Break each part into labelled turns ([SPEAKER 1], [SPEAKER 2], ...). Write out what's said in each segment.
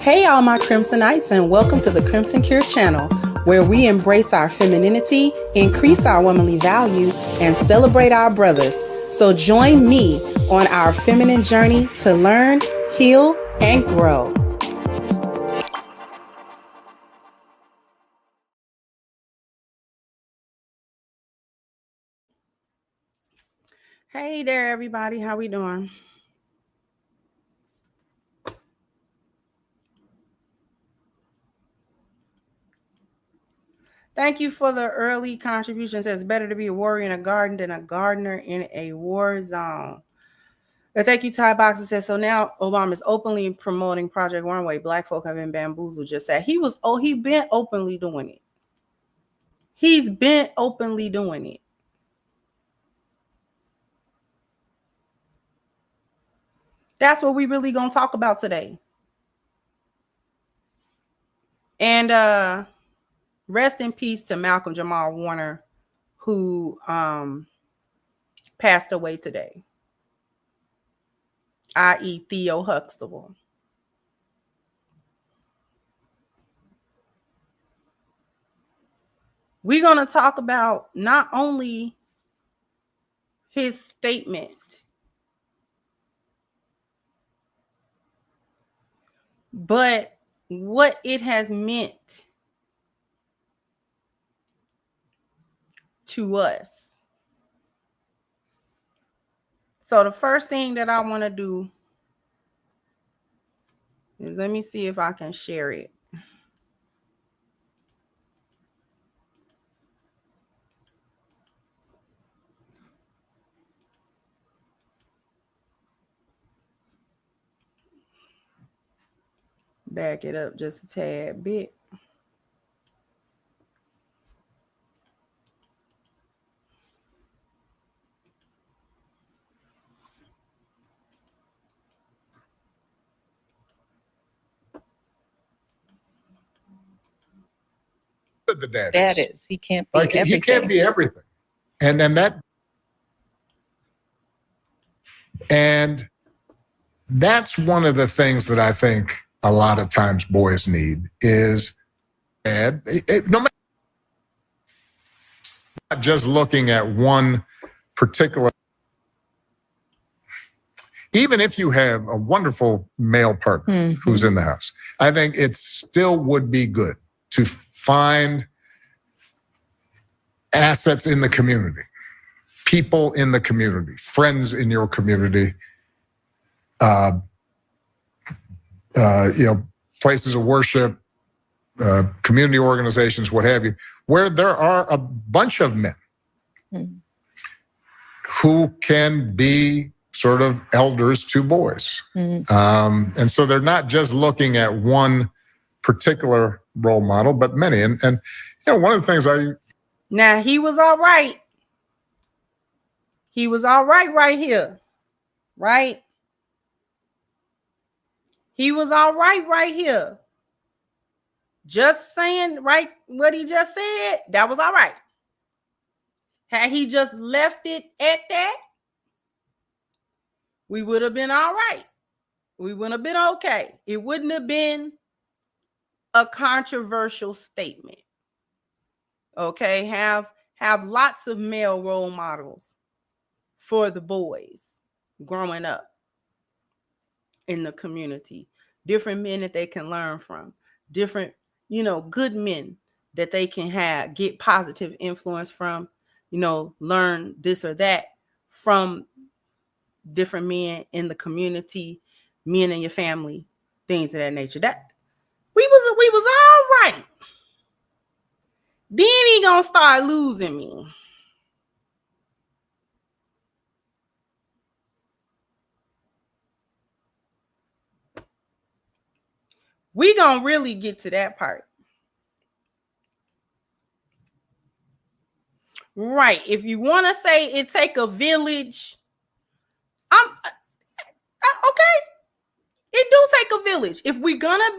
[SPEAKER 1] Hey all my Crimsonites, and welcome to the Crimson Cure channel, where we embrace our femininity, increase our womanly values, and celebrate our brothers. So join me on our feminine journey to learn, heal, and grow. Hey there, everybody. How we doing? Thank you for the early contributions. It's better to be a warrior in a garden than a gardener in a war zone. And thank you, Ty Boxer says, so now Obama is openly promoting Project Runway. Black folk have been bamboozled. Just said he been openly doing it. He's been openly doing it. That's what we really gonna talk about today. And rest in peace to Malcolm Jamal Warner, who passed away today, i.e. Theo Huxtable. We're going to talk about not only his statement, but what it has meant to us. So the first thing that I want to do is let me see if I can share it. Back it up just a tad bit.
[SPEAKER 2] The dad
[SPEAKER 3] is. He can't be
[SPEAKER 2] like,
[SPEAKER 3] everything.
[SPEAKER 2] He can't be everything. And that's one of the things that I think a lot of times boys need is no matter, not just looking at one particular. Even if you have a wonderful male partner who's in the house, I think it still would be good to find assets in the community, people in the community, friends in your community, places of worship, community organizations, what have you, where there are a bunch of men who can be sort of elders to boys. And so they're not just looking at one particular role model, but many. And one of the things
[SPEAKER 1] Now, he was all right. He was all right here, right? He was all right here. Just saying, right, what he just said, that was all right. Had he just left it at that, we would have been all right. We would have been okay. It wouldn't have been a controversial statement. Okay, have lots of male role models for the boys growing up in the community. Different men that they can learn from. Different, good men that they can get positive influence from, learn this or that from different men in the community, men in your family, things of that nature. That we was all right. Then he gonna start losing me. We gonna really get to that part. Right. If you want to say it take a village, okay. It do take a village. If we're gonna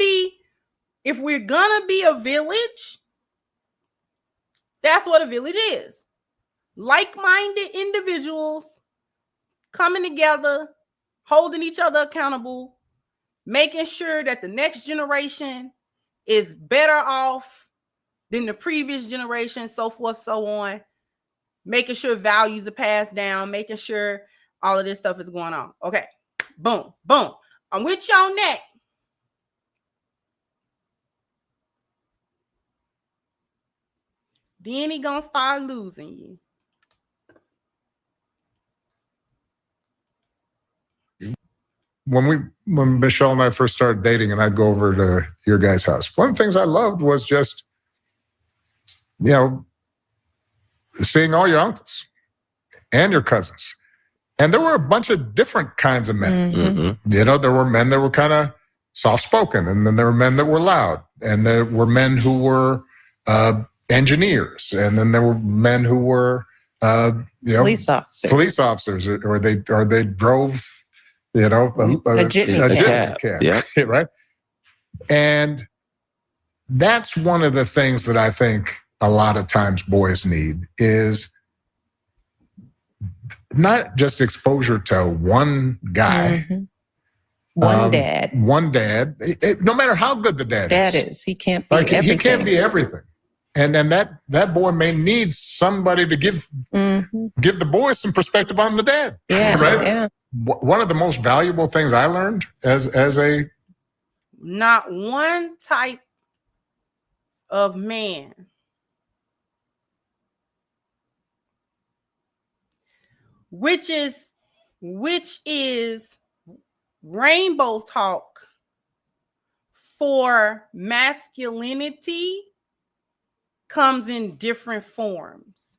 [SPEAKER 1] be a village, that's what a village is. Like-minded individuals coming together, holding each other accountable, making sure that the next generation is better off than the previous generation, so forth, so on. Making sure values are passed down, making sure all of this stuff is going on. Okay, boom, boom. I'm with you on that. Then he gonna start losing you.
[SPEAKER 2] When Michelle and I first started dating and I'd go over to your guys' house, one of the things I loved was just, seeing all your uncles and your cousins. And there were a bunch of different kinds of men.
[SPEAKER 3] Mm-hmm.
[SPEAKER 2] There were men that were kind of soft-spoken, and then there were men that were loud, and there were men who were engineers, and then there were men who were
[SPEAKER 4] police officers,
[SPEAKER 2] or they drove a
[SPEAKER 3] cab. Yeah.
[SPEAKER 2] Right. And that's one of the things that I think a lot of times boys need is not just exposure to one guy,
[SPEAKER 4] one dad,
[SPEAKER 2] no matter how good the dad
[SPEAKER 4] is. He can't be everything.
[SPEAKER 2] He can't be everything. And then that boy may need somebody to give the boy some perspective on the dad.
[SPEAKER 4] Yeah,
[SPEAKER 2] right.
[SPEAKER 4] Yeah.
[SPEAKER 2] One of the most valuable things I learned as a
[SPEAKER 1] not one type of man which is rainbow talk for masculinity comes in different forms.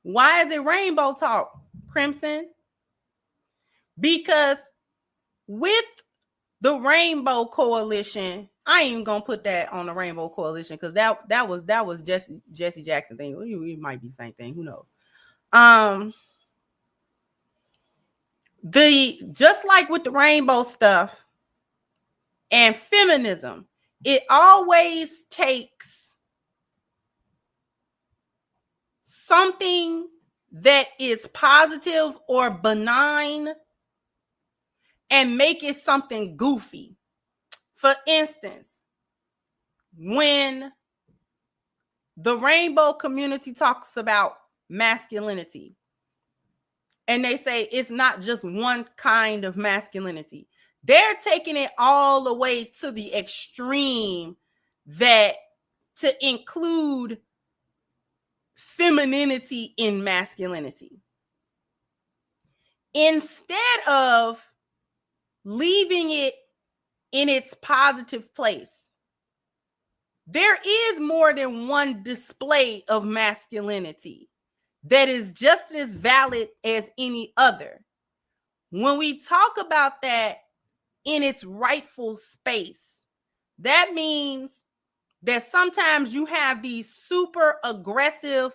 [SPEAKER 1] Why is it rainbow talk, Crimson? Because with the Rainbow Coalition, I ain't even gonna put that on the Rainbow Coalition because that was Jesse Jackson thing. It might be the same thing. Who knows? Just like with the rainbow stuff and feminism, it always takes something that is positive or benign and make it something goofy. For instance, when the rainbow community talks about masculinity, and they say it's not just one kind of masculinity, they're taking it all the way to the extreme that to include femininity in masculinity. Instead of leaving it in its positive place, there is more than one display of masculinity that is just as valid as any other. When we talk about that in its rightful space, that means that sometimes you have these super aggressive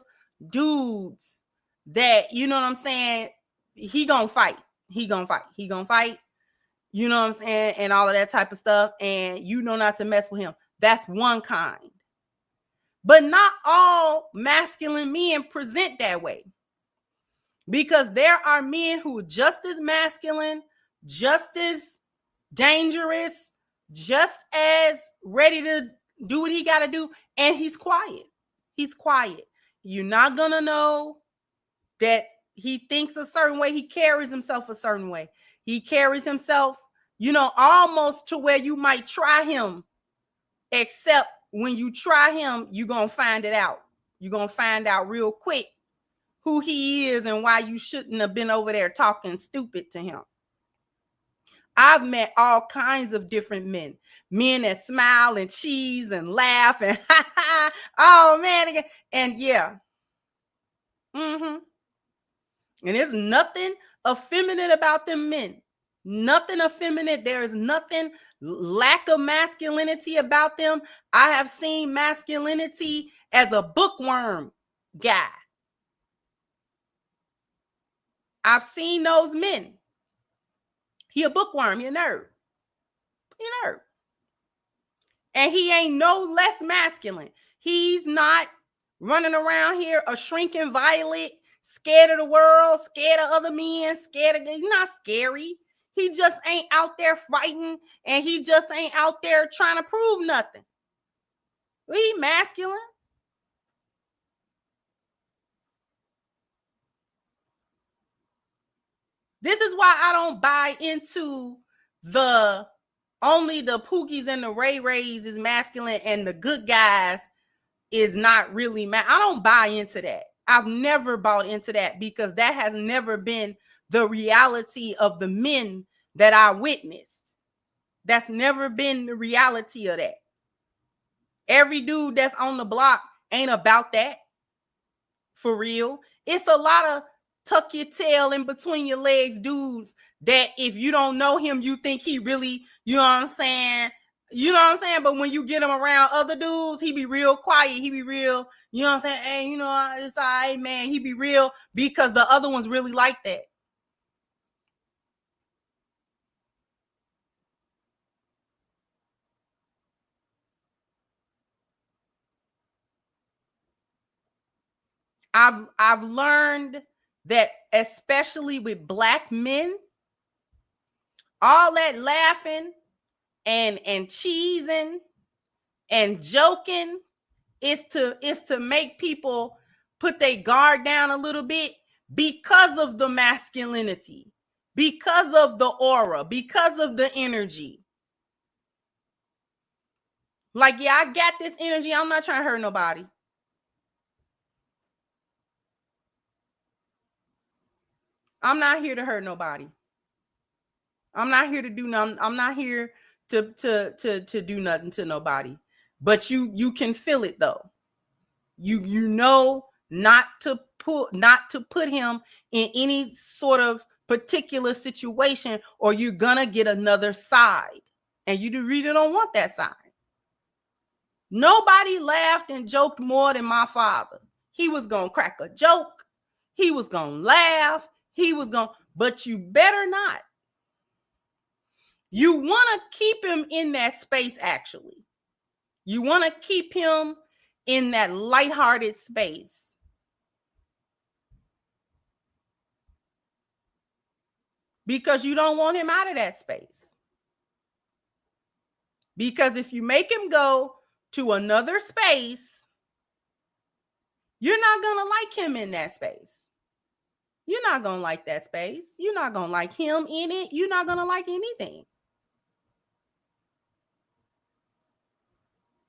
[SPEAKER 1] dudes that, you know what I'm saying, he gonna fight, you know what I'm saying, and all of that type of stuff, and you know not to mess with him. That's one kind. But not all masculine men present that way, because there are men who are just as masculine, just as dangerous, just as ready to do what he got to do, and he's quiet. You're not going to know that he thinks a certain way. He carries himself a certain way. He carries himself, almost to where you might try him, except when you try him, you're going to find it out. You're going to find out real quick who he is and why you shouldn't have been over there talking stupid to him. I've met all kinds of different men that smile and cheese and laugh and oh man, and yeah. And there's nothing effeminate about them men. Nothing effeminate. There is nothing lack of masculinity about them. I have seen masculinity as a bookworm guy. I've seen those men. He a bookworm, he a nerd. And he ain't no less masculine. He's not running around here a shrinking violet, scared of the world, scared of other men, he's not scary. He just ain't out there fighting, and he just ain't out there trying to prove nothing. He masculine. This is why I don't buy into only the Pookies and the Ray Rays is masculine and the good guys is not really I don't buy into that. I've never bought into that because that has never been the reality of the men that I witnessed. That's never been the reality of that. Every dude that's on the block ain't about that. For real. It's a lot of tuck your tail in between your legs dudes that if you don't know him, you think he really, you know what I'm saying? You know what I'm saying? But when you get him around other dudes, he be real quiet. He be real, you know what I'm saying? Hey, you know, it's all right, man. He be real because the other ones really like that. I've learned that especially with Black men, all that laughing and cheesing and joking is to make people put their guard down a little bit because of the masculinity, because of the aura, because of the energy. Like, yeah, I got this energy. I'm not trying to hurt nobody. I'm not here to hurt nobody. I'm not here to do nothing. I'm not here to do nothing to nobody. But you can feel it though. You know not to put him in any sort of particular situation, or you're gonna get another side, and you really don't want that side. Nobody laughed and joked more than my father. He was gonna crack a joke. He was gonna laugh. But you better not. You want to keep him in that space, actually. You want to keep him in that lighthearted space. Because you don't want him out of that space. Because if you make him go to another space, you're not going to like him in that space. You're not going to like that space. You're not going to like him in it. You're not going to like anything.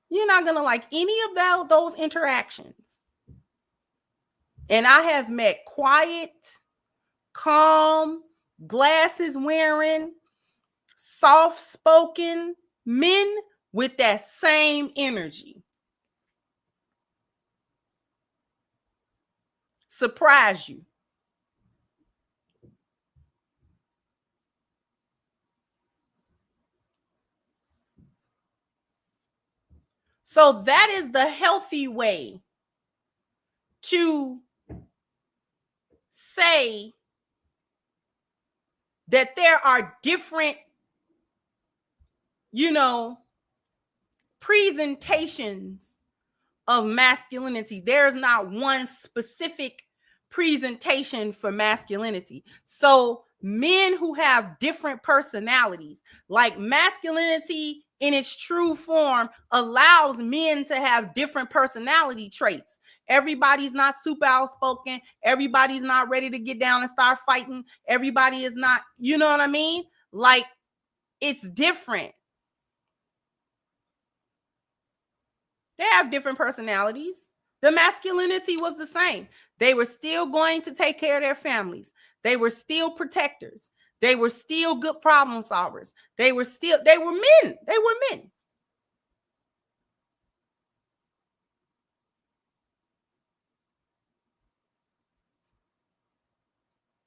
[SPEAKER 1] You're not going to like any of those interactions. And I have met quiet, calm, glasses wearing, soft-spoken men with that same energy. Surprise you. So that is the healthy way to say that there are different, presentations of masculinity. There's not one specific presentation for masculinity. So men who have different personalities, like masculinity in its true form, allows men to have different personality traits. Everybody's not super outspoken. Everybody's not ready to get down and start fighting. Everybody is not, you know what I mean? Like, it's different. They have different personalities. The masculinity was the same. They were still going to take care of their families. They were still protectors. They were still good problem solvers. They were men. They were men.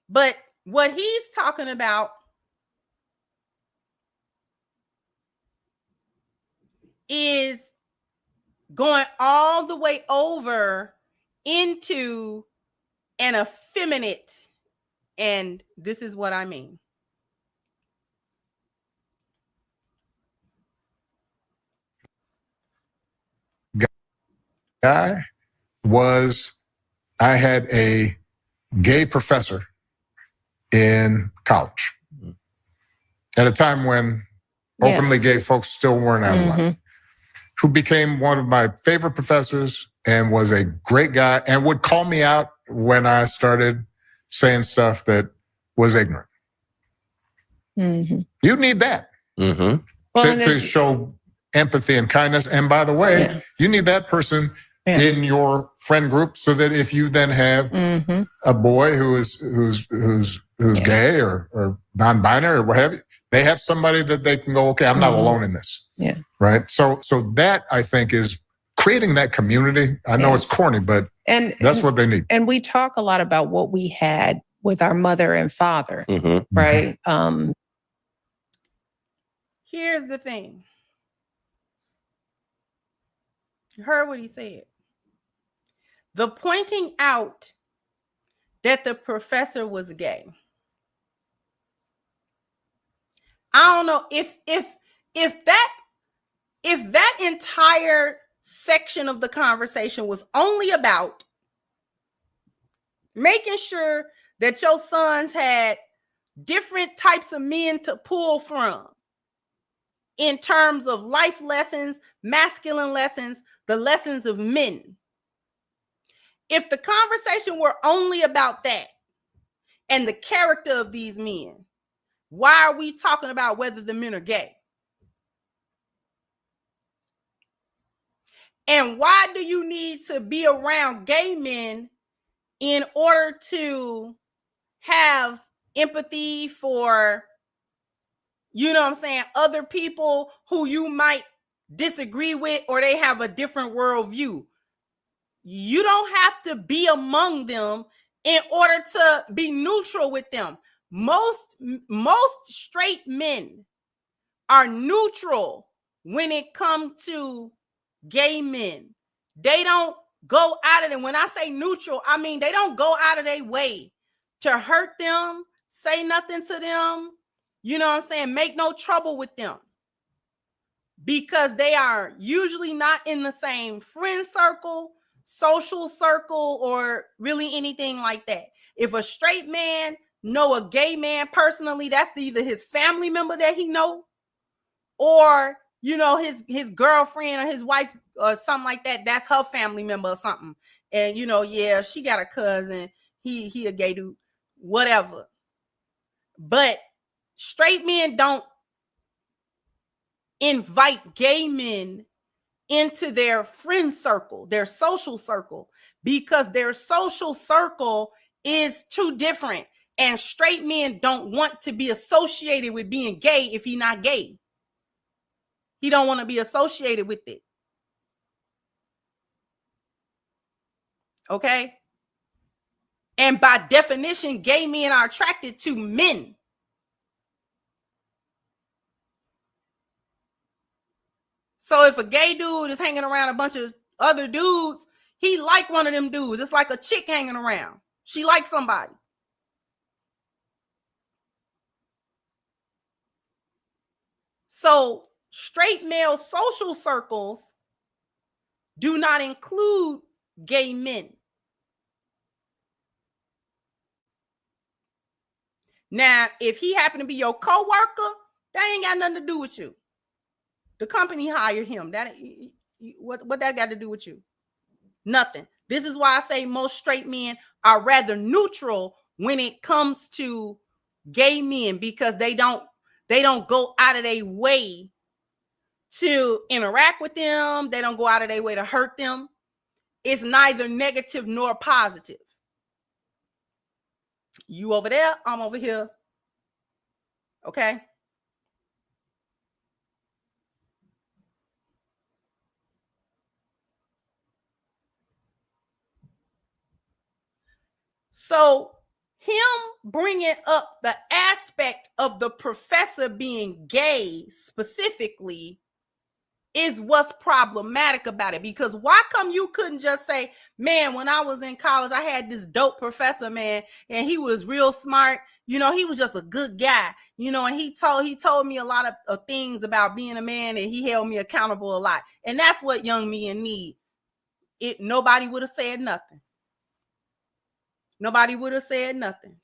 [SPEAKER 1] But what he's talking about is going all the way over into an effeminate, and this is what I mean.
[SPEAKER 2] Guy was, I had a gay professor in college. at a time when openly gay folks still weren't outlawed, who became one of my favorite professors and was a great guy and would call me out when I started saying stuff that was ignorant. You need that to show empathy and kindness. And by the way, you need that person in your friend group so that if you then have a boy who's gay or non-binary or what have you, they have somebody that they can go, okay, I'm not alone in this.
[SPEAKER 4] Yeah.
[SPEAKER 2] Right. So that I think is creating that community. I know it's corny, but that's what they need.
[SPEAKER 4] And we talk a lot about what we had with our mother and father, right?
[SPEAKER 1] Here's the thing. You heard what he said. The pointing out that the professor was gay. I don't know if that entire section of the conversation was only about making sure that your sons had different types of men to pull from in terms of life lessons, masculine lessons, the lessons of men. If the conversation were only about that and the character of these men, why are we talking about whether the men are gay? And why do you need to be around gay men in order to have empathy for, you know what I'm saying, other people who you might disagree with or they have a different worldview? You don't have to be among them in order to be neutral with them. Most straight men are neutral when it comes to gay men. They don't go out of it. When I say neutral, I mean they don't go out of their way to hurt them, say nothing to them, you know what I'm saying, make no trouble with them, because they are usually not in the same friend circle, social circle, or really anything like that. If a straight man know a gay man personally, that's either his family member that he know, or you know, his girlfriend or his wife or something like that. That's her family member or something. And you know, yeah, she got a cousin. He a gay dude, whatever. But straight men don't invite gay men into their friend circle, their social circle, because their social circle is too different. And straight men don't want to be associated with being gay if he's not gay. He don't want to be associated with it. Okay? And by definition, gay men are attracted to men. So if a gay dude is hanging around a bunch of other dudes, he like one of them dudes. It's like a chick hanging around. She likes somebody. So straight male social circles do not include gay men. Now, if he happened to be your coworker, that ain't got nothing to do with you. The company hired him. That what that got to do with you? Nothing. This is why I say most straight men are rather neutral when it comes to gay men, because they don't go out of their way to interact with them. They don't go out of their way to hurt them. It's neither negative nor positive. You over there, I'm over here. Okay? So him bringing up the aspect of the professor being gay specifically is what's problematic about it. Because why come you couldn't just say, man, when I was in college, I had this dope professor, man, and he was real smart. You know, he was just a good guy, you know, and he told me a lot of things about being a man, and he held me accountable a lot. And that's what young men need. Nobody would have said nothing. Nobody would have said nothing.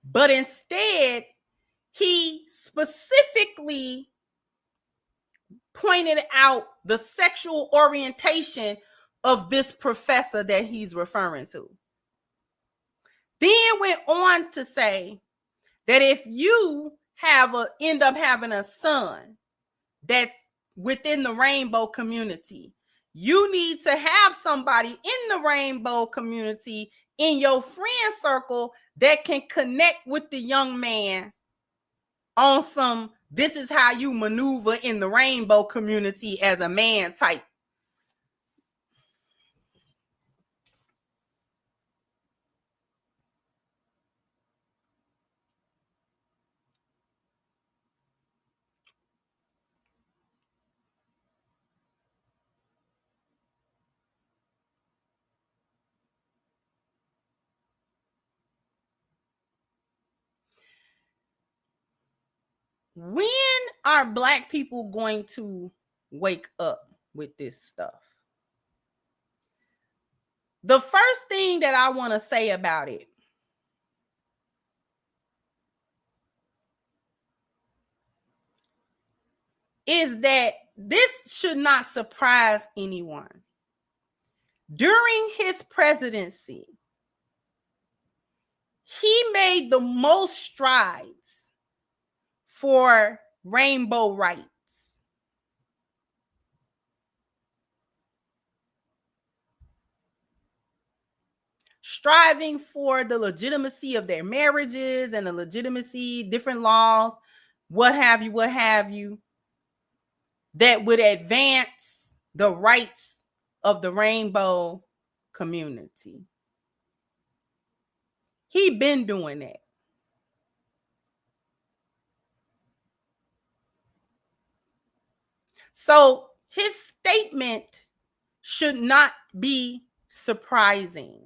[SPEAKER 1] But instead, he specifically pointed out the sexual orientation of this professor that he's referring to. Then went on to say that if you end up having a son that's within the rainbow community, you need to have somebody in the rainbow community in your friend circle that can connect with the young man on some, this is how you maneuver in the rainbow community as a man type. When are Black people going to wake up with this stuff? The first thing that I want to say about it is that this should not surprise anyone. During his presidency, he made the most strides for rainbow rights. Striving for the legitimacy of their marriages and the legitimacy, different laws, what have you, that would advance the rights of the rainbow community. He been doing that. So his statement should not be surprising.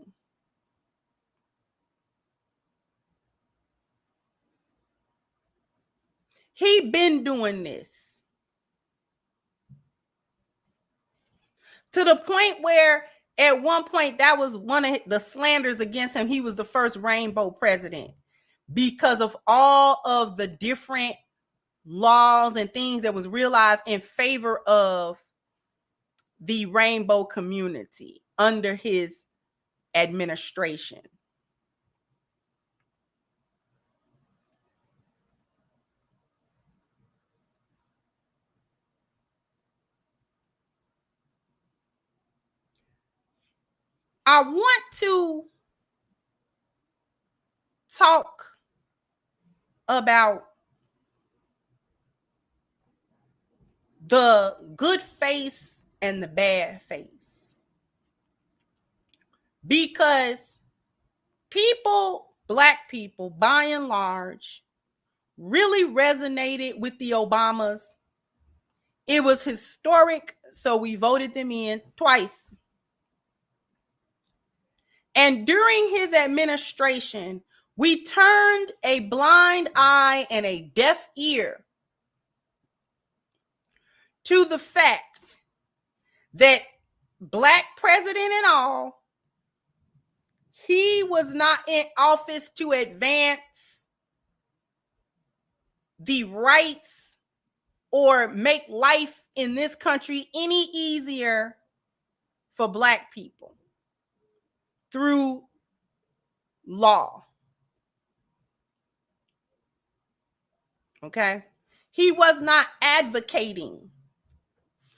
[SPEAKER 1] He been doing this to the point where at one point that was one of the slanders against him. He was the first rainbow president because of all of the different laws and things that was realized in favor of the rainbow community under his administration. I want to talk about the good face and the bad face, because Black people, by and large, really resonated with the Obamas. It was historic, so we voted them in twice. And during his administration, we turned a blind eye and a deaf ear to the fact that Black president and all, he was not in office to advance the rights or make life in this country any easier for Black people through law. Okay? He was not advocating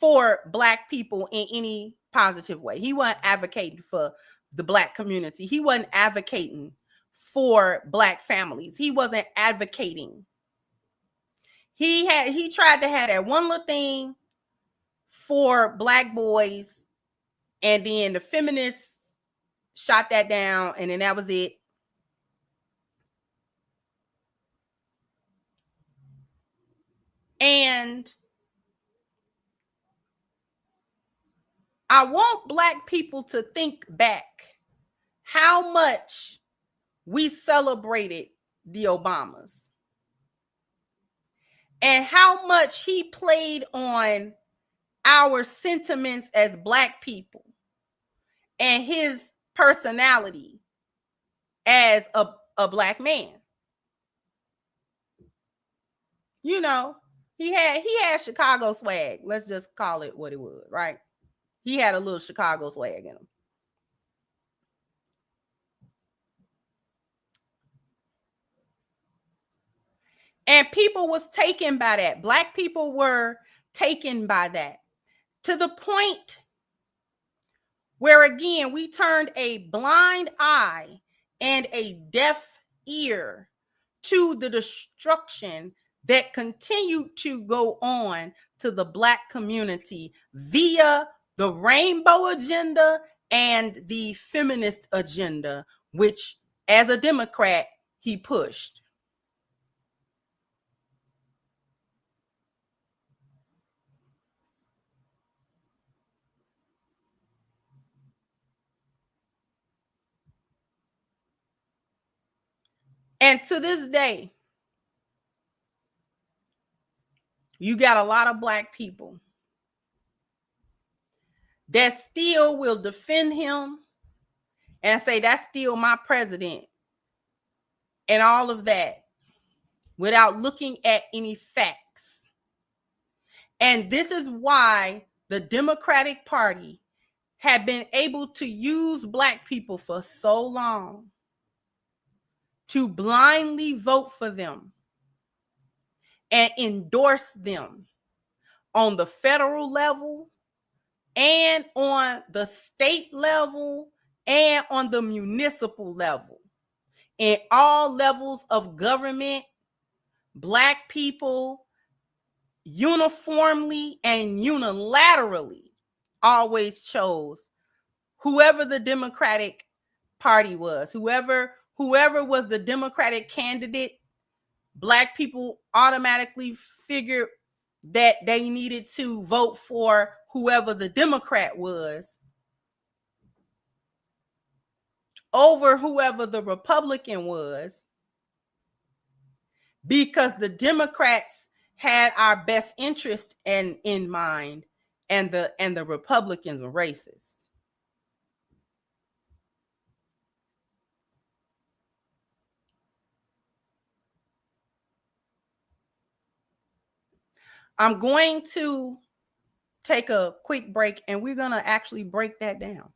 [SPEAKER 1] for Black people in any positive way. He wasn't advocating for the Black community. He wasn't advocating for Black families. He wasn't advocating. He tried to have that one little thing for Black boys, and then the feminists shot that down, and then that was it. And I want Black people to think back how much we celebrated the Obamas and how much he played on our sentiments as Black people and his personality as a Black man. You know, he had Chicago swag. Let's just call it what it was, right? He had a little Chicago swag in him. And people was taken by that. Black people were taken by that to the point where, again, we turned a blind eye and a deaf ear to the destruction that continued to go on to the Black community via the rainbow agenda and the feminist agenda, which, as a Democrat, he pushed. And to this day, you got a lot of Black people that still will defend him and say that's still my president and all of that without looking at any facts. And this is why the Democratic Party had been able to use Black people for so long to blindly vote for them and endorse them on the federal level and on the state level and on the municipal level. In all levels of government, Black people uniformly and unilaterally always chose whoever the Democratic Party was. Whoever was the Democratic candidate, Black people automatically figured that they needed to vote for whoever the Democrat was over whoever the Republican was, because the Democrats had our best interest in mind, and the Republicans were racist. I'm going to take a quick break, and we're going to actually break that down.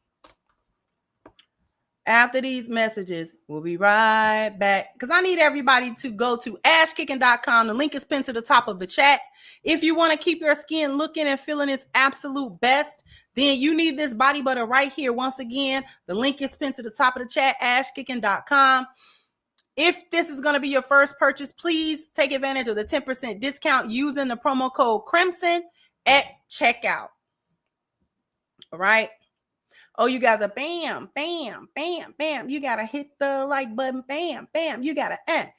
[SPEAKER 1] After these messages, we'll be right back, because I need everybody to go to ashkicking.com. The link is pinned to the top of the chat. If you want to keep your skin looking and feeling its absolute best, then you need this body butter right here. Once again, the link is pinned to the top of the chat, ashkicking.com. If this is going to be your first purchase, please take advantage of the 10% discount using the promo code Crimson at checkout. All right. Oh, you guys are bam, bam, bam, bam. You got to hit the like button. Bam, bam. You got to,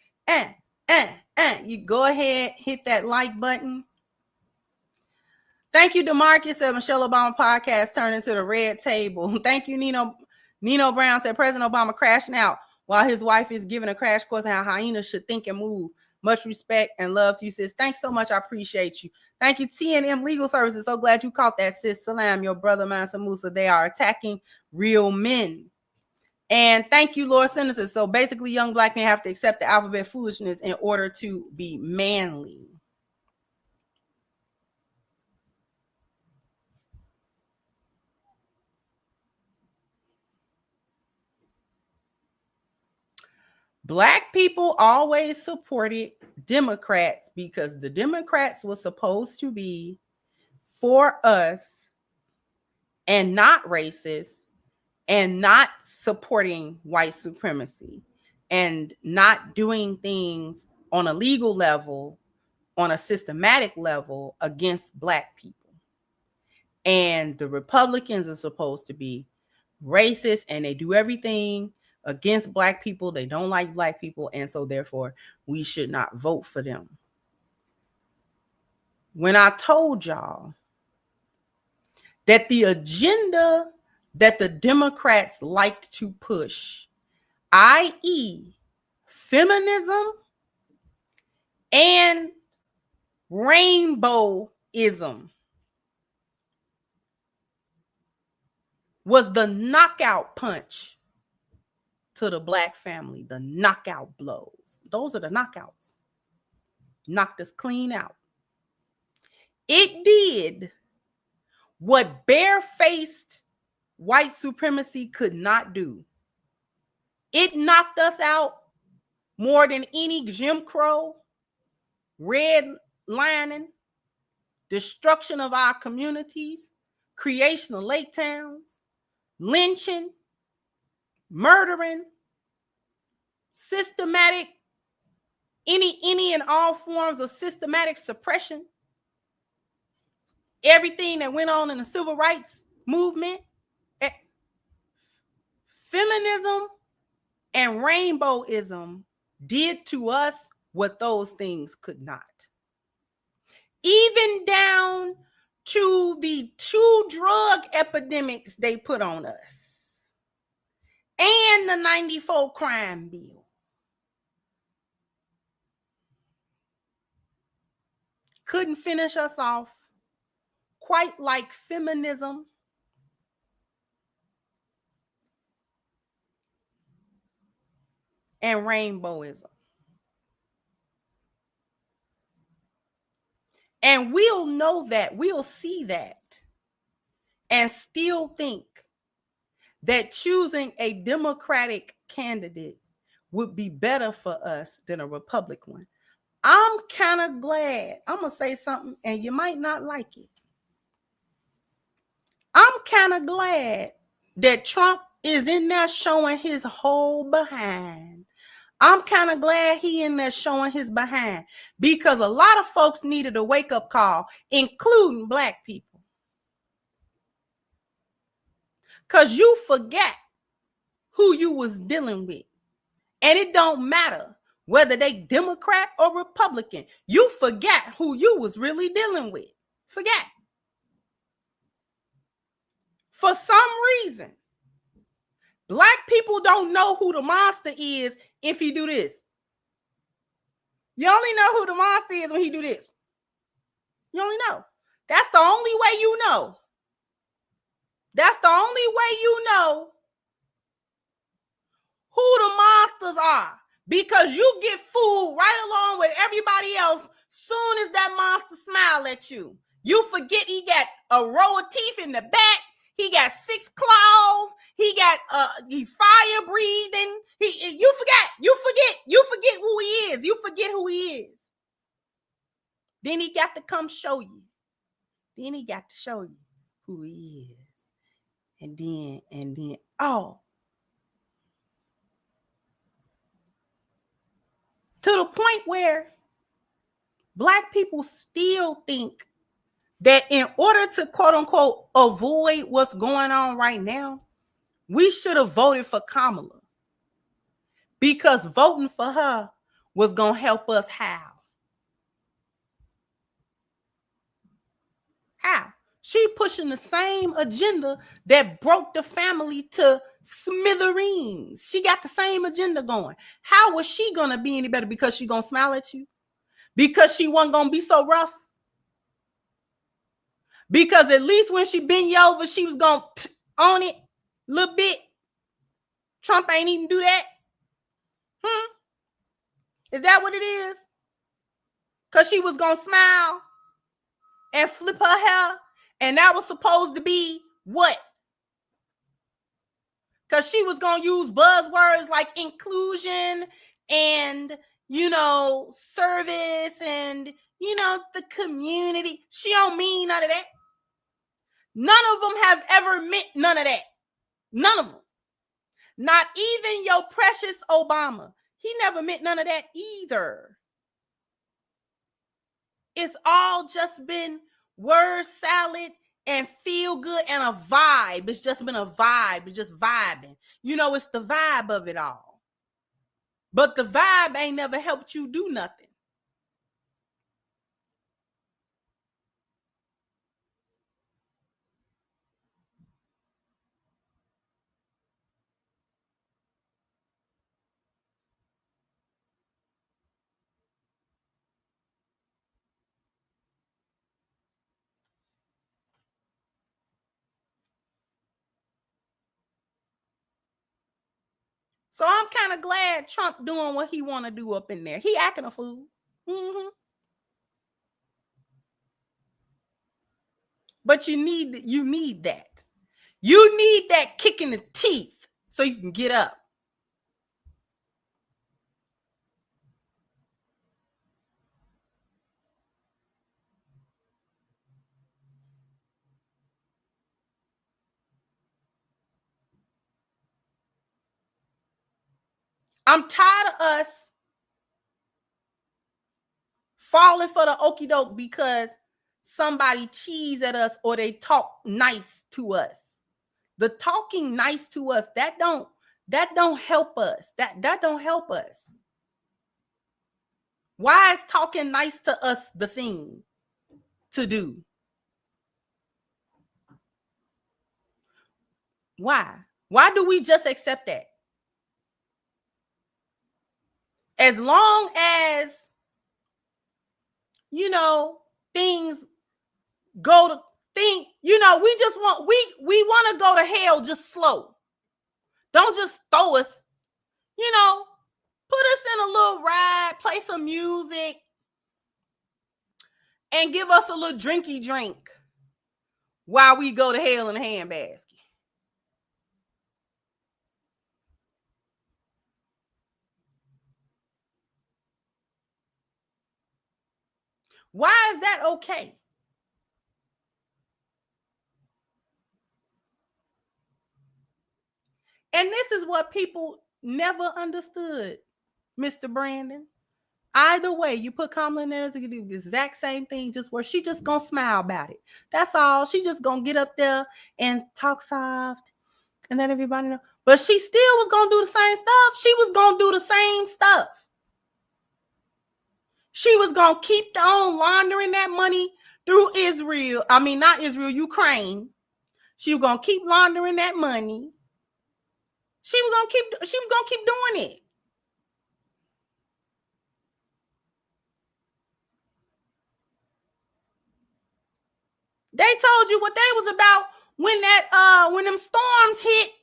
[SPEAKER 1] You go ahead, hit that like button. Thank you, DeMarcus said Michelle Obama podcast turned into the red table. Thank you, Nino Brown said President Obama crashing out while his wife is giving a crash course on how hyenas should think and move. Much respect and love to you, sis. Thanks so much. I appreciate you. Thank you, TNM Legal Services. So glad you caught that, sis. Salam, your brother, Mansa Musa. They are attacking real men. And thank you, Lord Sentences. So basically, young Black men have to accept the alphabet foolishness in order to be manly. Black people always supported Democrats because the Democrats were supposed to be for us and not racist and not supporting white supremacy and not doing things on a legal level, on a systematic level against Black people. And the Republicans are supposed to be racist and they do everything against Black people. They don't like Black people. And so therefore we should not vote for them. When I told y'all that the agenda that the Democrats liked to push, i.e. feminism and rainbowism, was the knockout punch to the Black family, the knockout blows. Those are the knockouts. knocked us clean out. It did what barefaced white supremacy could not do. It knocked us out more than any Jim Crow, redlining, destruction of our communities, creation of lake towns, lynching, murdering, systematic, any and all forms of systematic suppression. Everything that went on in the civil rights movement, feminism and rainbowism did to us what those things could not. Even down to the 2 drug epidemics they put on us and the 94 crime bill. Couldn't finish us off quite like feminism and rainbowism. And we'll know that, we'll see that, and still think that choosing a Democratic candidate would be better for us than a Republican one. I'm kind of glad. I'm going to say something, and you might not like it. I'm kind of glad that Trump is in there showing his whole behind. I'm kind of glad he in there showing his behind, because a lot of folks needed a wake-up call, including Black people. Because you forget who you was dealing with. And it don't matter whether they Democrat or Republican. You forget who you was really dealing with. Forget. For some reason, Black people don't know who the monster is if he do this. You only know who the monster is when he do this. You only know. That's the only way you know. That's the only way you know who the monsters are. Because you get fooled right along with everybody else soon as that monster smile at you. You forget he got a row of teeth in the back. He got 6 claws. He got he fire breathing. You forget who he is. You forget who he is. Then he got to come show you. Then he got to show you who he is. And then, oh. To the point where Black people still think that in order to quote unquote avoid what's going on right now, we should have voted for Kamala, because voting for her was going to help us. How? She pushing the same agenda that broke the family to smithereens. She got the same agenda going. How was she going to be any better? Because she going to smile at you? Because she wasn't going to be so rough? Because at least when she bend you over, she was going to own it a little bit. Trump ain't even do that. Is that what it is? Because she was going to smile and flip her hair, and that was supposed to be what? Because she was going to use buzzwords like inclusion and, service and, the community. She don't mean none of that. None of them have ever meant none of that. None of them. Not even your precious Obama. He never meant none of that either. It's all just been word salad and feel good and a vibe. It's just been a vibe. It's just vibing. It's the vibe of it all. But the vibe ain't never helped you do nothing. So I'm kind of glad Trump doing what he want to do up in there. He acting a fool. But you need that. You need that kick in the teeth so you can get up. I'm tired of us falling for the okie doke because somebody cheese at us or they talk nice to us. The talking nice to us, that don't help us. That don't help us. Why is talking nice to us the thing to do? Why? Why do we just accept that? As long as, you know, things go to we want to go to hell just slow. Don't just throw us, you know, put us in a little ride, play some music, and give us a little drinky drink while we go to hell in a handbasket. Why is that okay? And this is what people never understood, Mr. Brandon. Either way, you put Kamala in there to do the exact same thing, just where she just gonna smile about it. That's all. She just gonna get up there and talk soft and let everybody know. But she still was gonna do the same stuff. She was gonna do the same stuff. She was gonna keep on laundering that money through Israel. I mean, not Israel, Ukraine. She was gonna keep laundering that money. She was gonna keep doing it. They told you what they was about when them storms hit.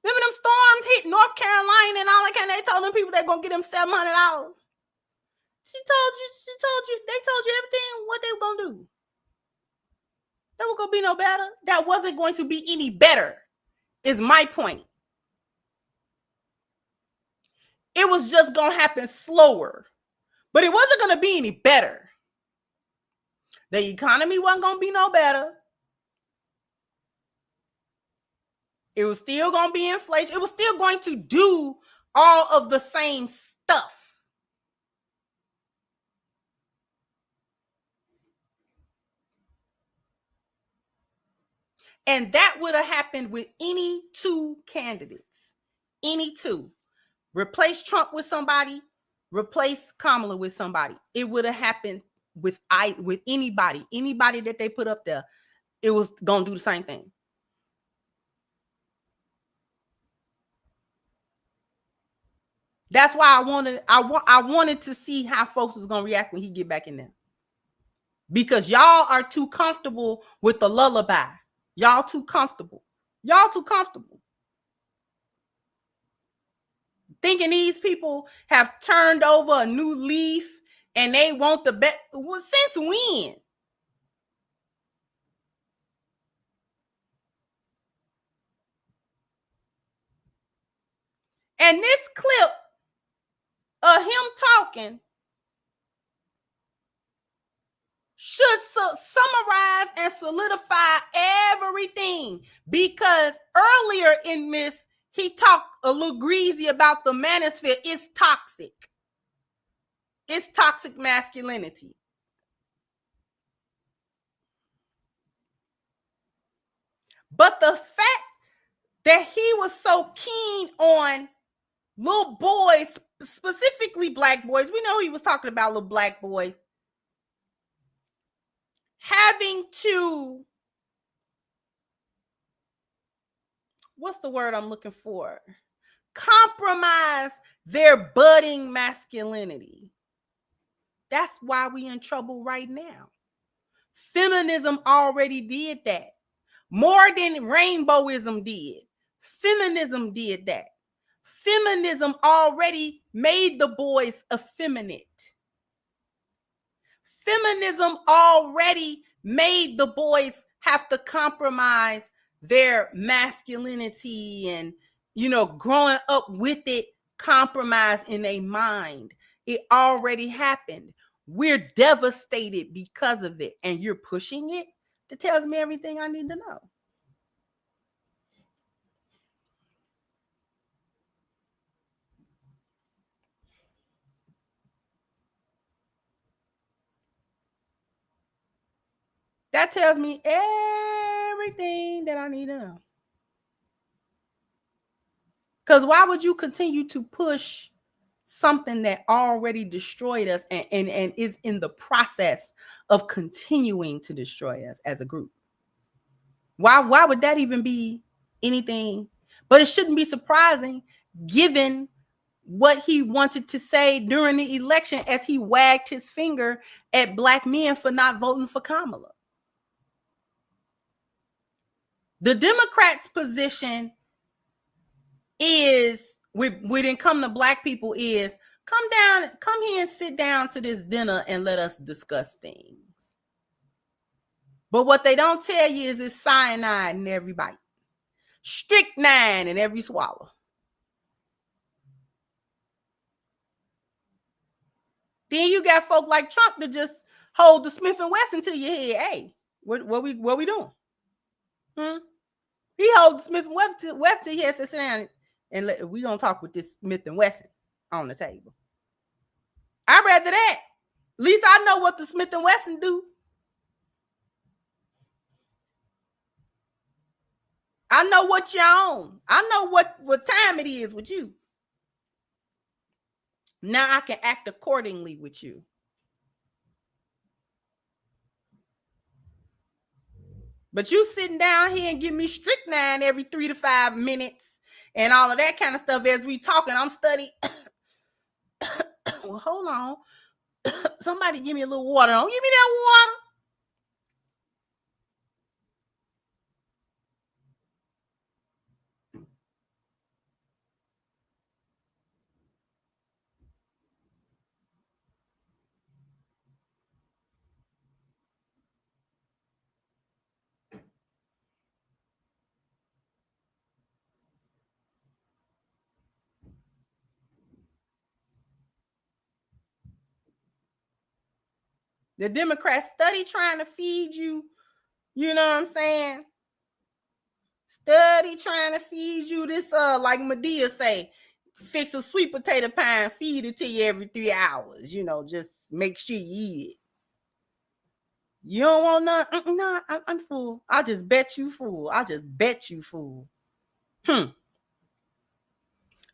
[SPEAKER 1] Remember them storms hit North Carolina and all that kind of, they told them people they're gonna get them $700. They told you everything what they were gonna do. That was gonna be no better. That wasn't going to be any better, is my point. It was just gonna happen slower, but it wasn't gonna be any better. The economy wasn't gonna be no better. It was still gonna be inflation. It was still going to do all of the same stuff. And that would have happened with any two candidates. Any two. Replace Trump with somebody, replace Kamala with somebody. It would have happened with anybody that they put up there. It was gonna do the same thing. That's why I wanted to see how folks was gonna react when he get back in there. Because y'all are too comfortable with the lullaby. Y'all too comfortable. Thinking these people have turned over a new leaf and they want the best. Well, since when? And this clip of him talking should summarize and solidify everything, because earlier in this, he talked a little greasy about the manosphere. It's toxic. It's toxic masculinity. But the fact that he was so keen on little boys, specifically black boys, we know he was talking about little black boys, having to, what's the word I'm looking for? Compromise their budding masculinity. That's why we in trouble right now. Feminism already did that. More than rainbowism did. Feminism did that. Feminism already made the boys effeminate. Feminism already made the boys have to compromise their masculinity and, growing up with it, compromise in their mind. It already happened. We're devastated because of it. And you're pushing it. That tells me everything I need to know. That tells me everything that I need to know. Because why would you continue to push something that already destroyed us and is in the process of continuing to destroy us as a group? Why would that even be anything? But it shouldn't be surprising given what he wanted to say during the election as he wagged his finger at Black men for not voting for Kamala. The Democrats' position is, we didn't come to Black people, is come here and sit down to this dinner and let us discuss things. But what they don't tell you is it's cyanide in every bite, strychnine in every swallow. Then you got folk like Trump to just hold the Smith and Wesson to your head. Hey, what we doing? He holds Smith and Wesson. He has to sit down and we gonna talk with this Smith and Wesson on the table. I'd rather that. At least I know what the Smith and Wesson do. I know what you're on. I know what time it is with you. Now I can act accordingly with you. But you sitting down here and give me strychnine every 3 to 5 minutes and all of that kind of stuff as we talking. I'm studying. Well, hold on. Somebody give me a little water. Don't give me that water. The Democrats study trying to feed you, you know what I'm saying? Study trying to feed you this, like Medea say, fix a sweet potato pie and feed it to you every 3 hours. Just make sure you eat it. You don't want none? No, I'm full. I just bet you full.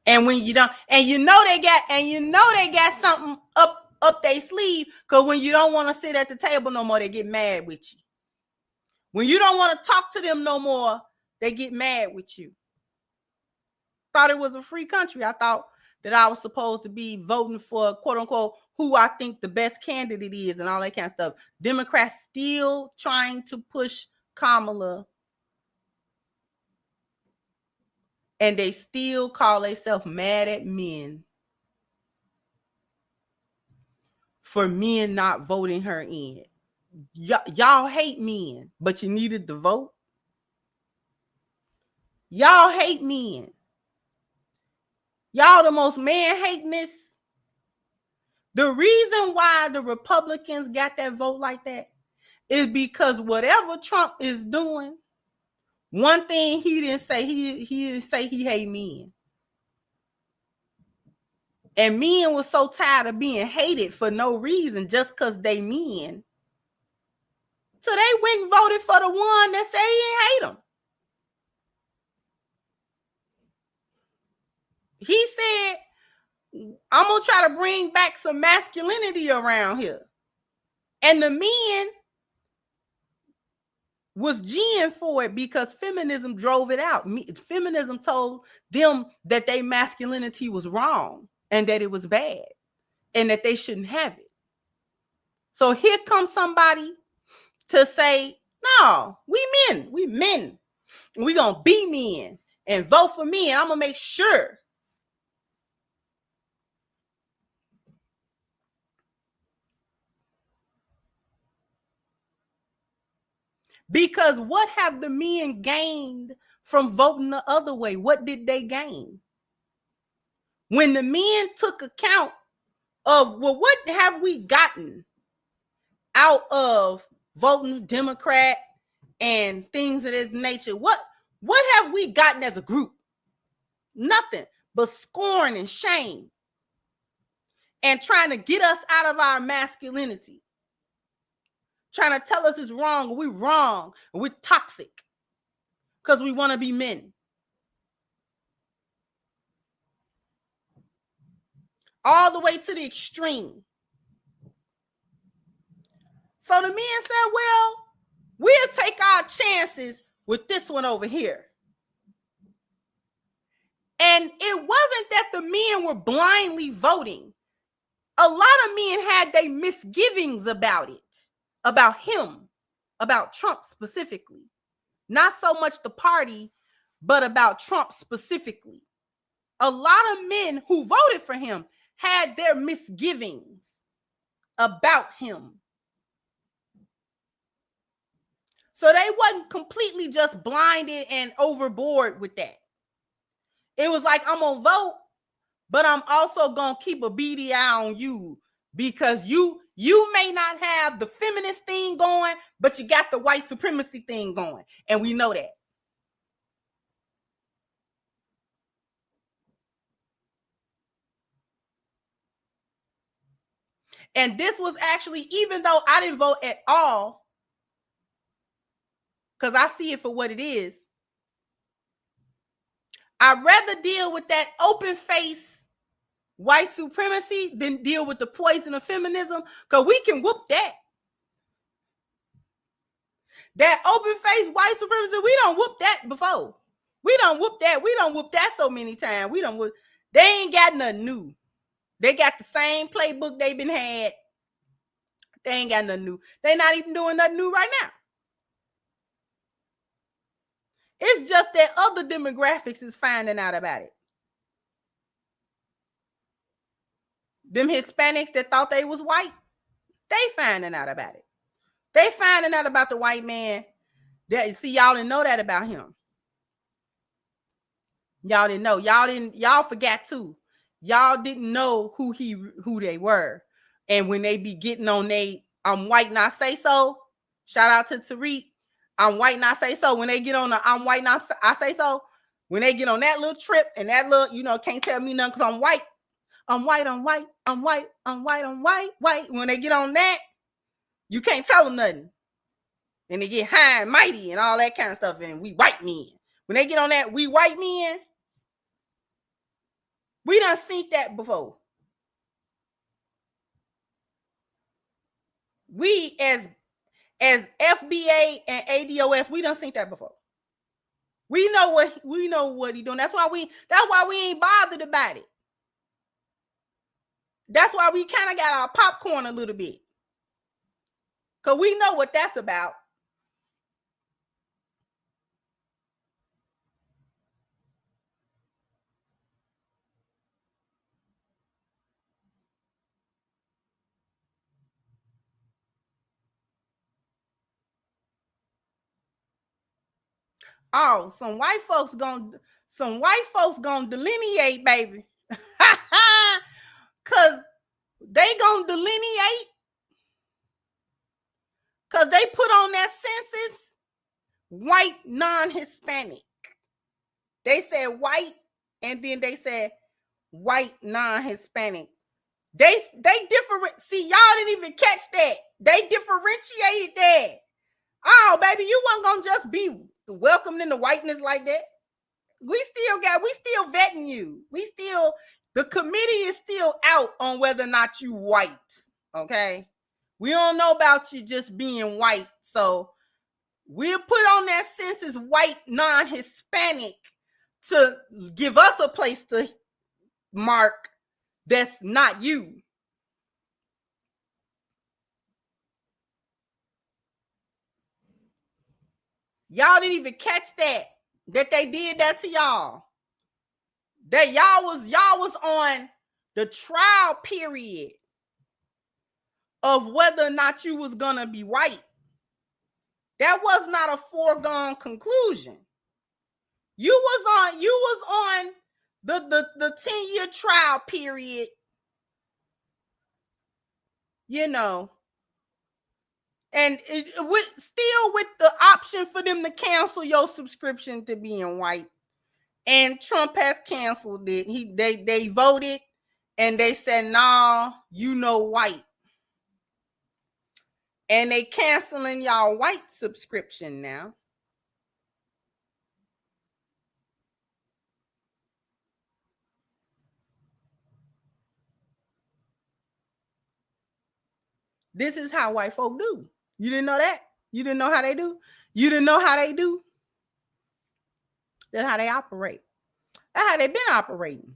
[SPEAKER 1] And when you don't, and you know they got something up their sleeve, because when you don't want to sit at the table no more, they get mad with you. When you don't want to talk to them no more, they get mad with you. Thought it was a free country. I thought that I was supposed to be voting for, quote unquote, who I think the best candidate is and all that kind of stuff. Democrats still trying to push Kamala, and they still call themselves mad at men for men not voting her in. Y'all hate men, but you needed the vote. Y'all hate men. Y'all the most man-hatingest. The reason why the Republicans got that vote like that is because whatever Trump is doing, one thing he didn't say, he didn't say he hate men. And men was so tired of being hated for no reason just because they men. So they went and voted for the one that said he didn't hate them. He said, I'm going to try to bring back some masculinity around here. And the men was geeing for it because feminism drove it out. Feminism told them that their masculinity was wrong and that it was bad and that they shouldn't have it. So here comes somebody to say, no, we men. We going to be men and vote for me, and I'm going to make sure. Because what have the men gained from voting the other way? What did they gain? When the men took account of, well, what have we gotten out of voting Democrat and things of this nature? What have we gotten as a group? Nothing but scorn and shame and trying to get us out of our masculinity. Trying to tell us it's wrong, we're wrong, we're toxic because we want to be men. All the way to the extreme. So the men said, well, we'll take our chances with this one over here. And it wasn't that the men were blindly voting. A lot of men had their misgivings about it, about him, about Trump specifically. Not so much the party, but about Trump specifically. A lot of men who voted for him had their misgivings about him. So they wasn't completely just blinded and overboard with that. It was like, I'm gonna vote, but I'm also gonna keep a beady eye on you because you may not have the feminist thing going, but you got the white supremacy thing going, and we know that. And this was actually, even though I didn't vote at all, because I see it for what it is, I'd rather deal with that open face white supremacy than deal with the poison of feminism, because we can whoop that. That open face white supremacy, we don't whoop that before. We don't whoop that. We don't whoop that so many times. We don't whoop. They ain't got nothing new. They got the same playbook they've been had. They ain't got nothing new. They're not even doing nothing new right now. It's just that other demographics is finding out about it. Them Hispanics that thought they was white, they finding out about it. They finding out about the white man. That, see, y'all didn't know that about him. Y'all didn't know. Y'all forgot too. Y'all didn't know who they were. And when they be getting on I'm white not say so. Shout out to Tariq. I'm white not say so. When they get on the I'm white not I say so. When they get on that little trip and that little, can't tell me nothing because I'm white. I'm white, I'm white, I'm white, I'm white, I'm white, white. When they get on that, you can't tell them nothing. And they get high and mighty and all that kind of stuff. And we white men. When they get on that, we white men, we done seen that before. We as FBA and ADOS, we done seen that before. We know what he doing. That's why we ain't bothered about it. That's why we kind of got our popcorn a little bit. Because we know what that's about. Oh, some white folks gonna delineate, baby. Cause they gonna delineate. Cause they put on that census white non-Hispanic. They said white, and then they said white non-Hispanic. They different. See, y'all didn't even catch that. They differentiated that. Oh, baby, you weren't gonna just be welcomed into whiteness like that. We still vetting you. The committee is still out on whether or not you white. Okay, we don't know about you just being white. So we'll put on that census white non-Hispanic to give us a place to mark that's not you. Y'all didn't even catch that they did that to y'all. That y'all was on the trial period of whether or not you was gonna be white. That was not a foregone conclusion. You was on the 10-year trial period, you know, and still with the option for them to cancel your subscription to being white. And Trump has canceled it. They voted and they said, nah, you know, white. And they canceling y'all white subscription now. This is how white folk do. You didn't know that? You didn't know how they do? You didn't know how they do? That's how they operate. That's how they've been operating.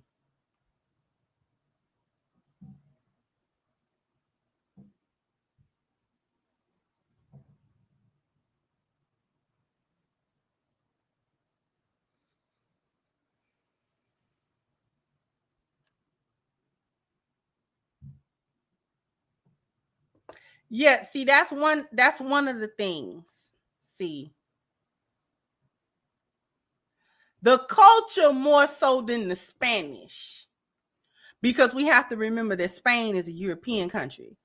[SPEAKER 1] Yeah, see, that's one of the things. See, the culture more so than the Spanish, because we have to remember that Spain is a European country,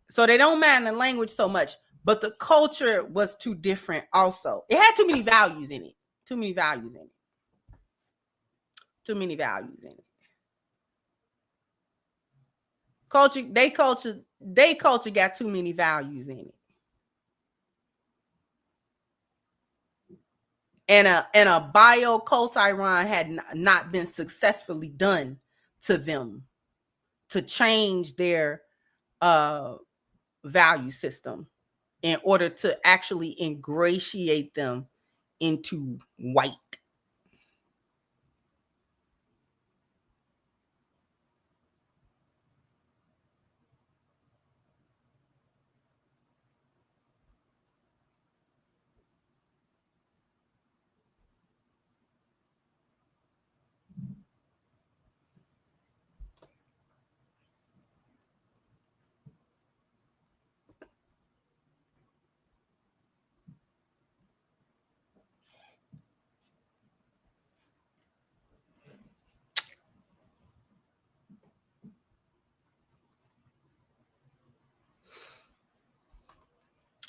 [SPEAKER 1] so they don't mind the language so much, but the culture was too different. Also, it had too many values in it. Too many values in it. Too many values in it. They culture got too many values in it. And a bio cult Iran had not been successfully done to them to change their value system in order to actually ingratiate them into white.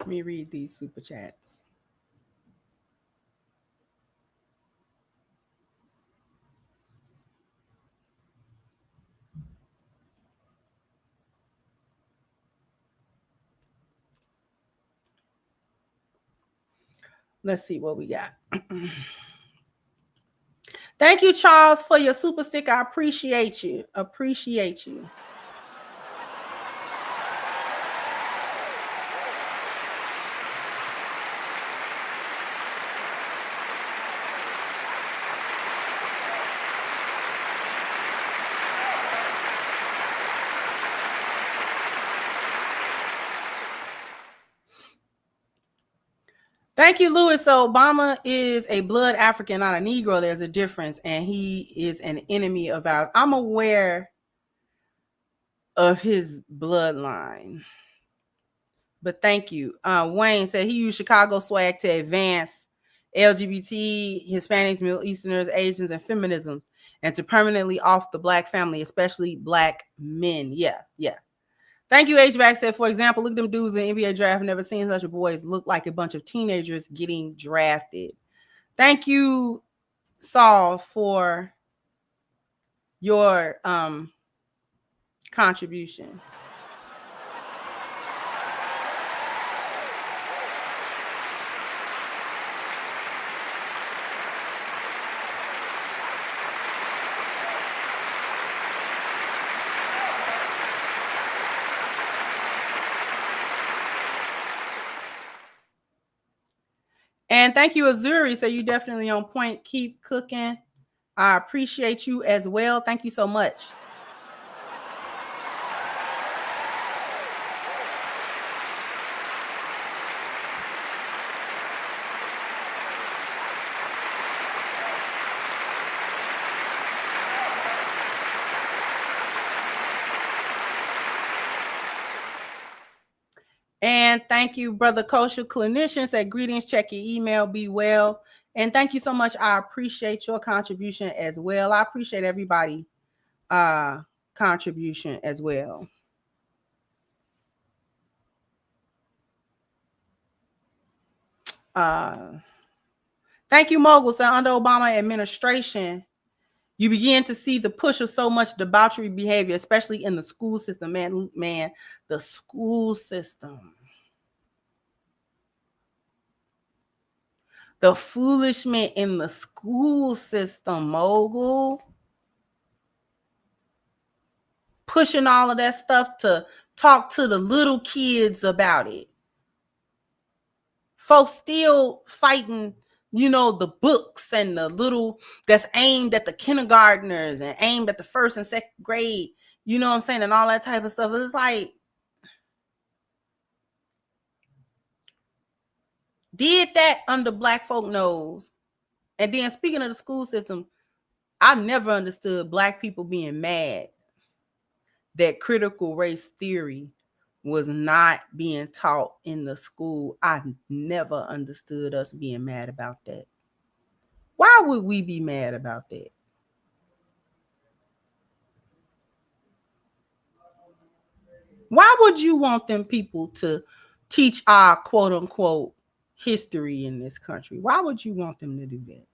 [SPEAKER 1] Let me read these super chats. Let's see what we got. Thank you, Charles, for your super sticker. I appreciate you. Appreciate you. Thank you, Louis. So Obama is a blood African, not a Negro. There's a difference, and he is an enemy of ours. I'm aware of his bloodline, but thank you. Wayne said he used Chicago swag to advance LGBT, Hispanics, Middle Easterners, Asians, and feminism, and to permanently off the Black family, especially Black men. Yeah. Thank you, HVAC said, for example, look at them dudes in the NBA draft. Never seen such a boys look like a bunch of teenagers getting drafted. Thank you, Saul, for your contribution. And thank you, Azuri. So you definitely on point. Keep cooking. I appreciate you as well. Thank you so much. And thank you, Brother Kosher Clinician. Said greetings, check your email, be well. And thank you so much. I appreciate your contribution as well. I appreciate everybody contribution as well. Thank you, Mogul. So under Obama administration, you begin to see the push of so much debauchery behavior, especially in the school system. Man, the school system. The foolishness in the school system, Mogul. Pushing all of that stuff to talk to the little kids about it. Folks still fighting, the books and the little that's aimed at the kindergartners and aimed at the first and second grade, you know what I'm saying, and all that type of stuff. It's like, did that under Black folk nose. And then speaking of the school system, I never understood Black people being mad that critical race theory was not being taught in the school. I never understood us being mad about that. Why would we be mad about that? Why would you want them people to teach our quote unquote history in this country? Why would you want them to do that?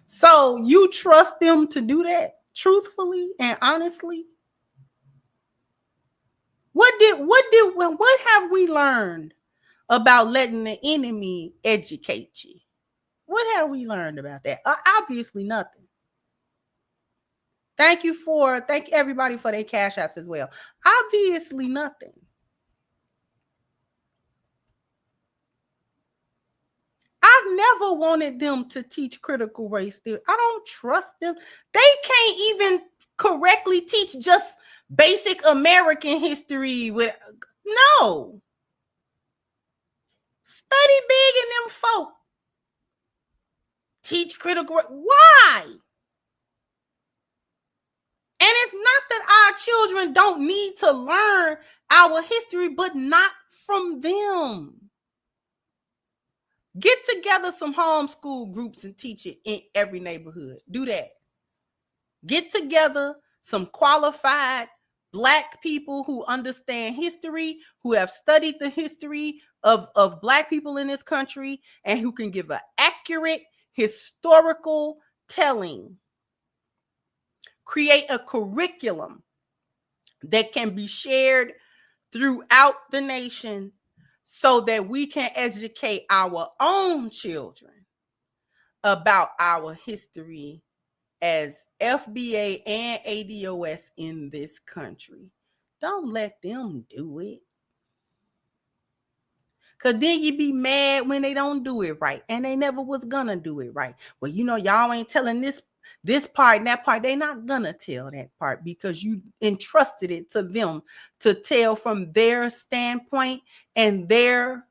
[SPEAKER 1] So you trust them to do that truthfully and honestly? What have we learned about letting the enemy educate you? What have we learned about that? Obviously nothing. Thank you everybody for their cash apps as well. Obviously nothing. I never wanted them to teach critical race theory. I don't trust them. They can't even correctly teach just basic American history no. Study big in them folk. Teach critical. Why? And it's not that our children don't need to learn our history, but not from them. Get together some homeschool groups and teach it in every neighborhood. Do that. Get together some qualified Black people who understand history, who have studied the history of Black people in this country, and who can give an accurate historical telling. Create a curriculum that can be shared throughout the nation so that we can educate our own children about our history as FBA and ADOS in this country. Don't let them do it. Because then you be mad when they don't do it right. And they never was gonna do it right. Well, y'all ain't telling this part and that part. They not gonna tell that part because you entrusted it to them to tell from their standpoint and their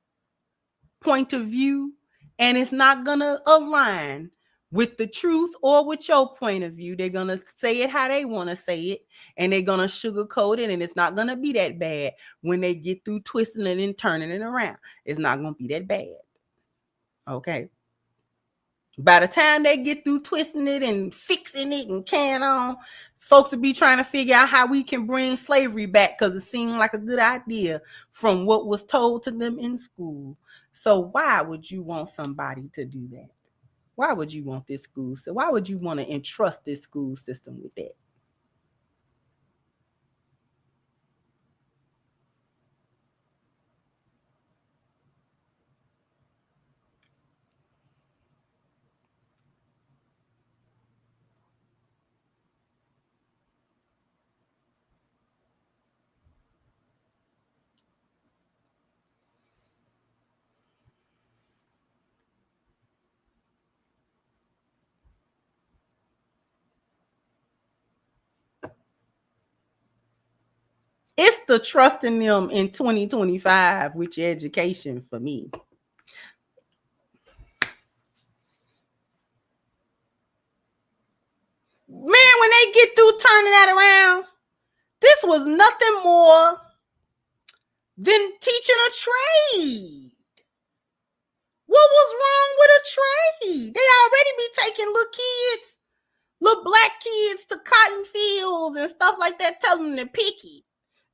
[SPEAKER 1] point of view. And it's not gonna align with the truth or with your point of view. They're gonna say it how they want to say it, and they're gonna sugarcoat it, and it's not gonna be that bad when they get through twisting it and turning it around. It's not gonna be that bad. Okay. By the time they get through twisting it and fixing it and carrying on, folks will be trying to figure out how we can bring slavery back because it seemed like a good idea from what was told to them in school. So why would you want somebody to do that? Why would you want this school? So why would you want to entrust this school system with that? It's the trusting them in 2025 with your education for me. turning that around, this was nothing more than teaching a trade. What was wrong with a trade? They already be taking little black kids to cotton fields and stuff like that, telling them they're picky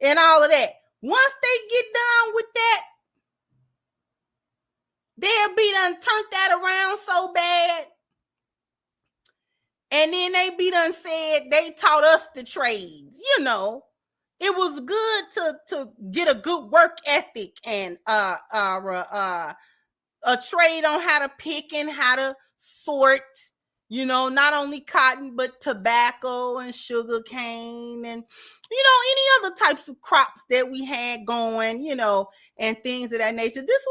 [SPEAKER 1] and all of that. Once they get done with that, they'll be done turned that around so bad. And then they be done said they taught us the trades. You know, it was good to get a good work ethic and a trade on how to pick and how to sort, you know, not only cotton, but tobacco and sugar cane and, you know, any other types of crops that we had going, you know, and things of that nature. This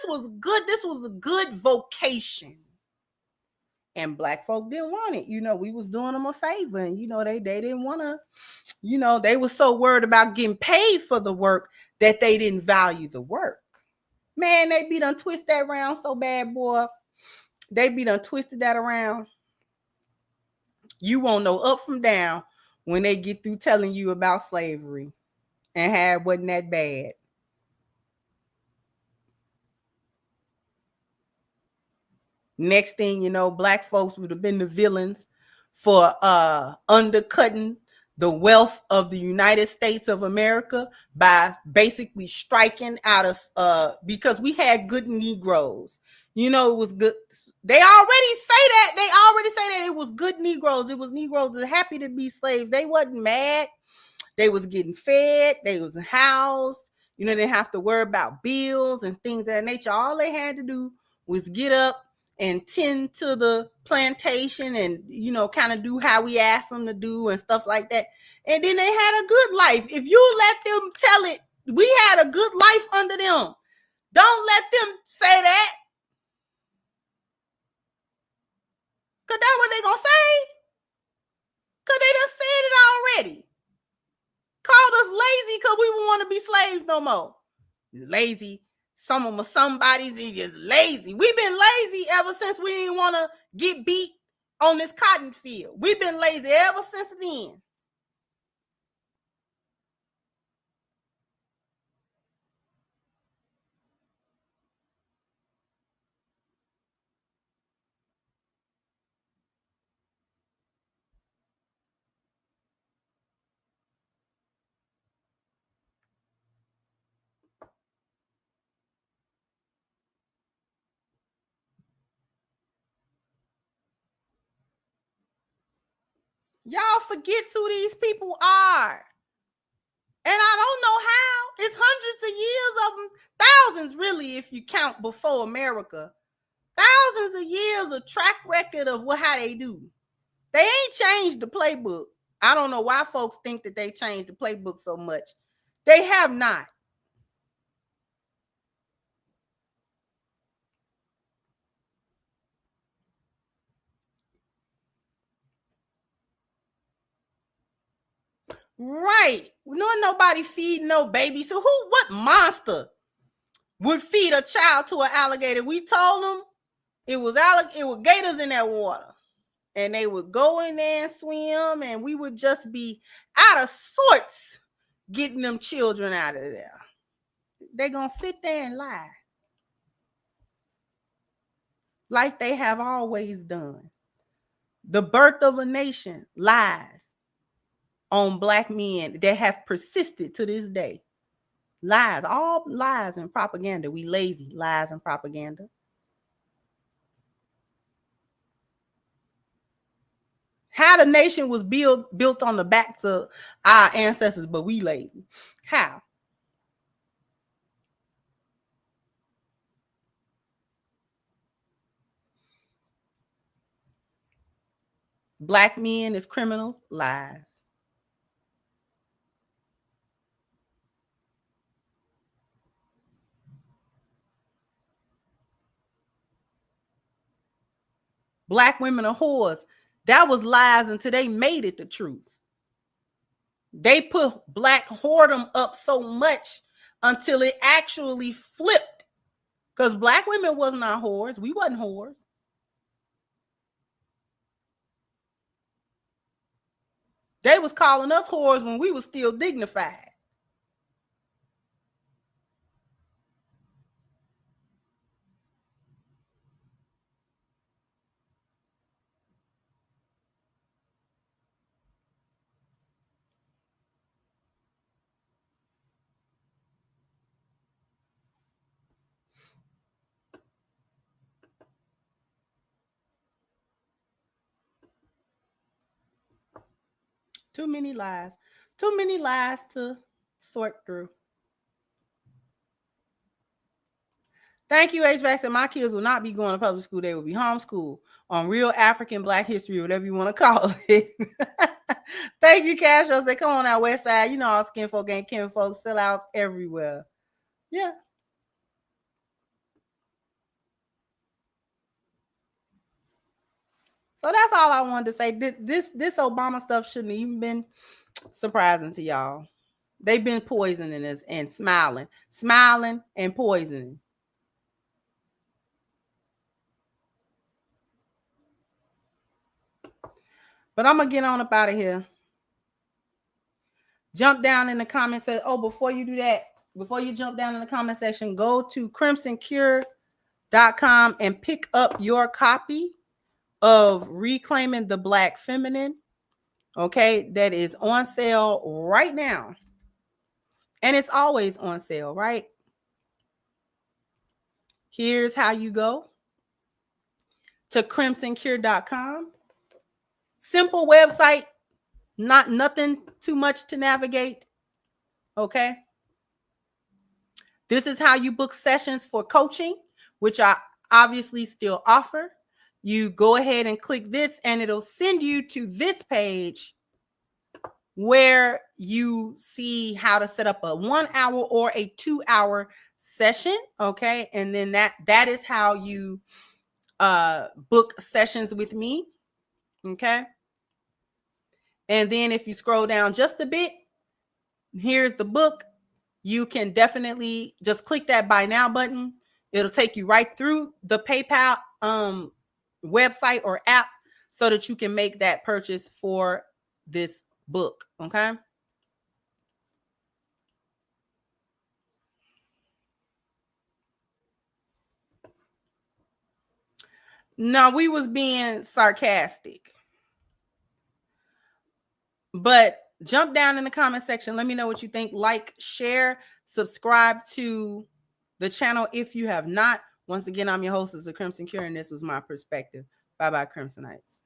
[SPEAKER 1] was good. This was a good vocation. And black folk didn't want it. You know, we was doing them a favor. And, you know, they didn't want to, you know, they were so worried about getting paid for the work that they didn't value the work. Man, they be done twist that around so bad, boy. They be done twisted that around. You won't know up from down when they get through telling you about slavery and how it wasn't that bad. Next thing you know, black folks would have been the villains for undercutting the wealth of the United States of America by basically striking out of because we had good Negroes. You know, it was good. They already say that it was good Negroes. It was Negroes that happy to be slaves. They wasn't mad. They was getting fed. They was housed. You know, they didn't have to worry about bills and things of that nature. All they had to do was get up and tend to the plantation and, you know, kind of do how we asked them to do and stuff like that. And then they had a good life. If you let them tell it, we had a good life under them. Don't let them say that. Because that's what they going to say. Because they done said it already. Called us lazy because we won't want to be slaves no more. Lazy. Some of my somebody's is just lazy. We've been lazy ever since we didn't want to get beat on this cotton field. We've been lazy ever since then. Y'all forget who these people are. And I don't know how. It's hundreds of years of them. Thousands, really, if you count before America. Thousands of years of track record of how they do. They ain't changed the playbook. I don't know why folks think that they changed the playbook so much. They have not. Right. Nobody feeding no baby. So what monster would feed a child to an alligator? We told them it was gators in that water. And they would go in there and swim, and we would just be out of sorts getting them children out of there. They're going to sit there and lie. Like they have always done. The birth of a nation lies on black men that have persisted to this day. Lies, all lies and propaganda. We lazy, lies and propaganda. How the nation was built on the backs of our ancestors, but we lazy. How? Black men as criminals, lies. Black women are whores. That was lies until they made it the truth. They put black whoredom up so much until it actually flipped. Because black women was not whores. We wasn't whores. They was calling us whores when we was still dignified. Too many lies. Too many lies to sort through. Thank you, HVAC. And my kids will not be going to public school. They will be homeschooled on real African Black history, whatever you want to call it. Thank you, Castro. Say, come on out, West Side. You know, all skin folk ain't kin folks, sellouts everywhere. Yeah. So that's all I wanted to say. This Obama stuff shouldn't even been surprising to y'all. They've been poisoning us and smiling and poisoning. But I'm going to get on up out of here. Jump down in the comment section. Oh, before you do that, before you jump down in the comment section, go to crimsoncure.com and pick up your copy of Reclaiming the Black Feminine. Okay, that is on sale right now. And it's always on sale, right? Here's how you go to crimsoncure.com. Simple website, nothing too much to navigate. Okay. This is how you book sessions for coaching, which I obviously still offer. You go ahead and click this and it'll send you to this page where you see how to set up a 1 hour or a 2 hour session. Okay. And then that is how you book sessions with me. Okay. And then if you scroll down just a bit, here's the book. You can definitely just click that buy now button. It'll take you right through the PayPal website or app so that you can make that purchase for this book. Okay. Now, we was being sarcastic, but jump down in the comment section. Let me know what you think. Like, share, subscribe to the channel if you have not. Once again, I'm your hostess of Crimson Cure, and this was my perspective. Bye-bye, Crimsonites.